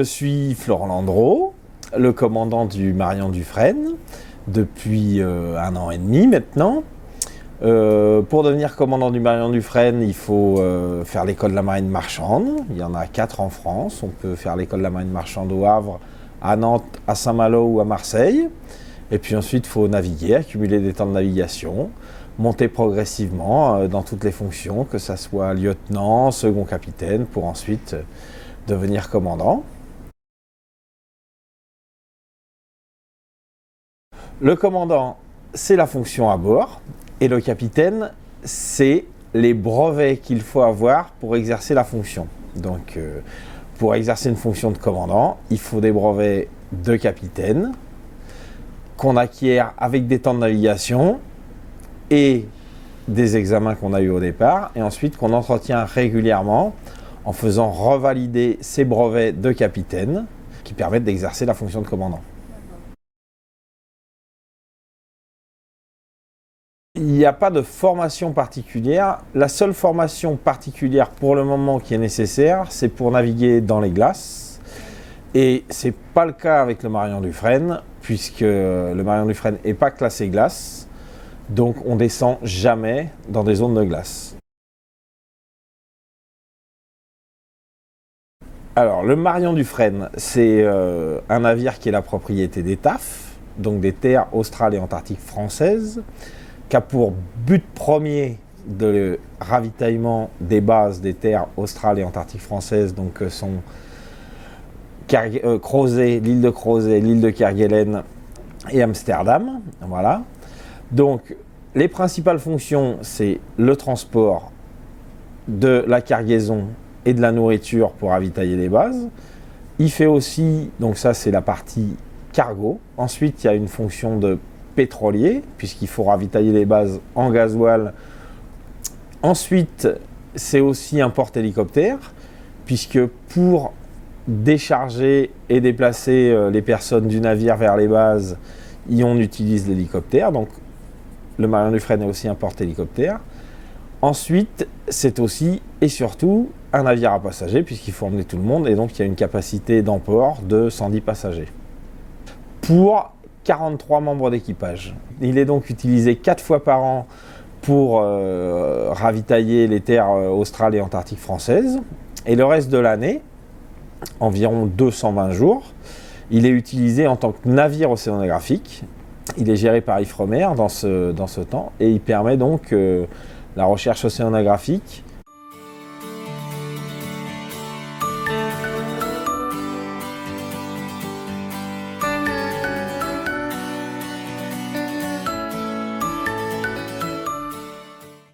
Je suis Florent Landreau, le commandant du Marion Dufresne depuis 1 an et demi maintenant. Pour devenir commandant du Marion Dufresne, il faut faire l'école de la marine marchande. Il y en a 4 en France. On peut faire l'école de la marine marchande au Havre, à Nantes, à Saint-Malo ou à Marseille. Et puis ensuite, il faut naviguer, accumuler des temps de navigation, monter progressivement dans toutes les fonctions, que ce soit lieutenant, second capitaine, pour ensuite devenir commandant. Le commandant, c'est la fonction à bord, et le capitaine, c'est les brevets qu'il faut avoir pour exercer la fonction. Donc, pour exercer une fonction de commandant, il faut des brevets de capitaine qu'on acquiert avec des temps de navigation et des examens qu'on a eu au départ, et ensuite qu'on entretient régulièrement en faisant revalider ces brevets de capitaine qui permettent d'exercer la fonction de commandant. Il n'y a pas de formation particulière. La seule formation particulière pour le moment qui est nécessaire, c'est pour naviguer dans les glaces. Et ce n'est pas le cas avec le Marion Dufresne, puisque le Marion Dufresne n'est pas classé glace. Donc on ne descend jamais dans des zones de glace. Alors le Marion Dufresne, c'est un navire qui est la propriété des TAF, donc des terres australes et antarctiques françaises, qui a pour but premier de ravitaillement des bases des terres australes et antarctiques françaises, donc sont Crozet, l'île de Crozet, l'île de Kerguelen et Amsterdam. Voilà. Donc les principales fonctions, c'est le transport de la cargaison et de la nourriture pour ravitailler les bases. Il fait aussi, donc ça c'est la partie cargo. Ensuite il y a une fonction de pétrolier, puisqu'il faut ravitailler les bases en gasoil. Ensuite, c'est aussi un porte-hélicoptère, puisque pour décharger et déplacer les personnes du navire vers les bases, on utilise l'hélicoptère. Donc, le Marion Dufresne est aussi un porte-hélicoptère. Ensuite, c'est aussi et surtout un navire à passagers, puisqu'il faut emmener tout le monde, et donc il y a une capacité d'emport de 110 passagers. Pour 43 membres d'équipage. Il est donc utilisé 4 fois par an pour ravitailler les terres australes et antarctiques françaises. Et le reste de l'année, environ 220 jours, il est utilisé en tant que navire océanographique. Il est géré par Ifremer dans ce temps, et il permet donc la recherche océanographique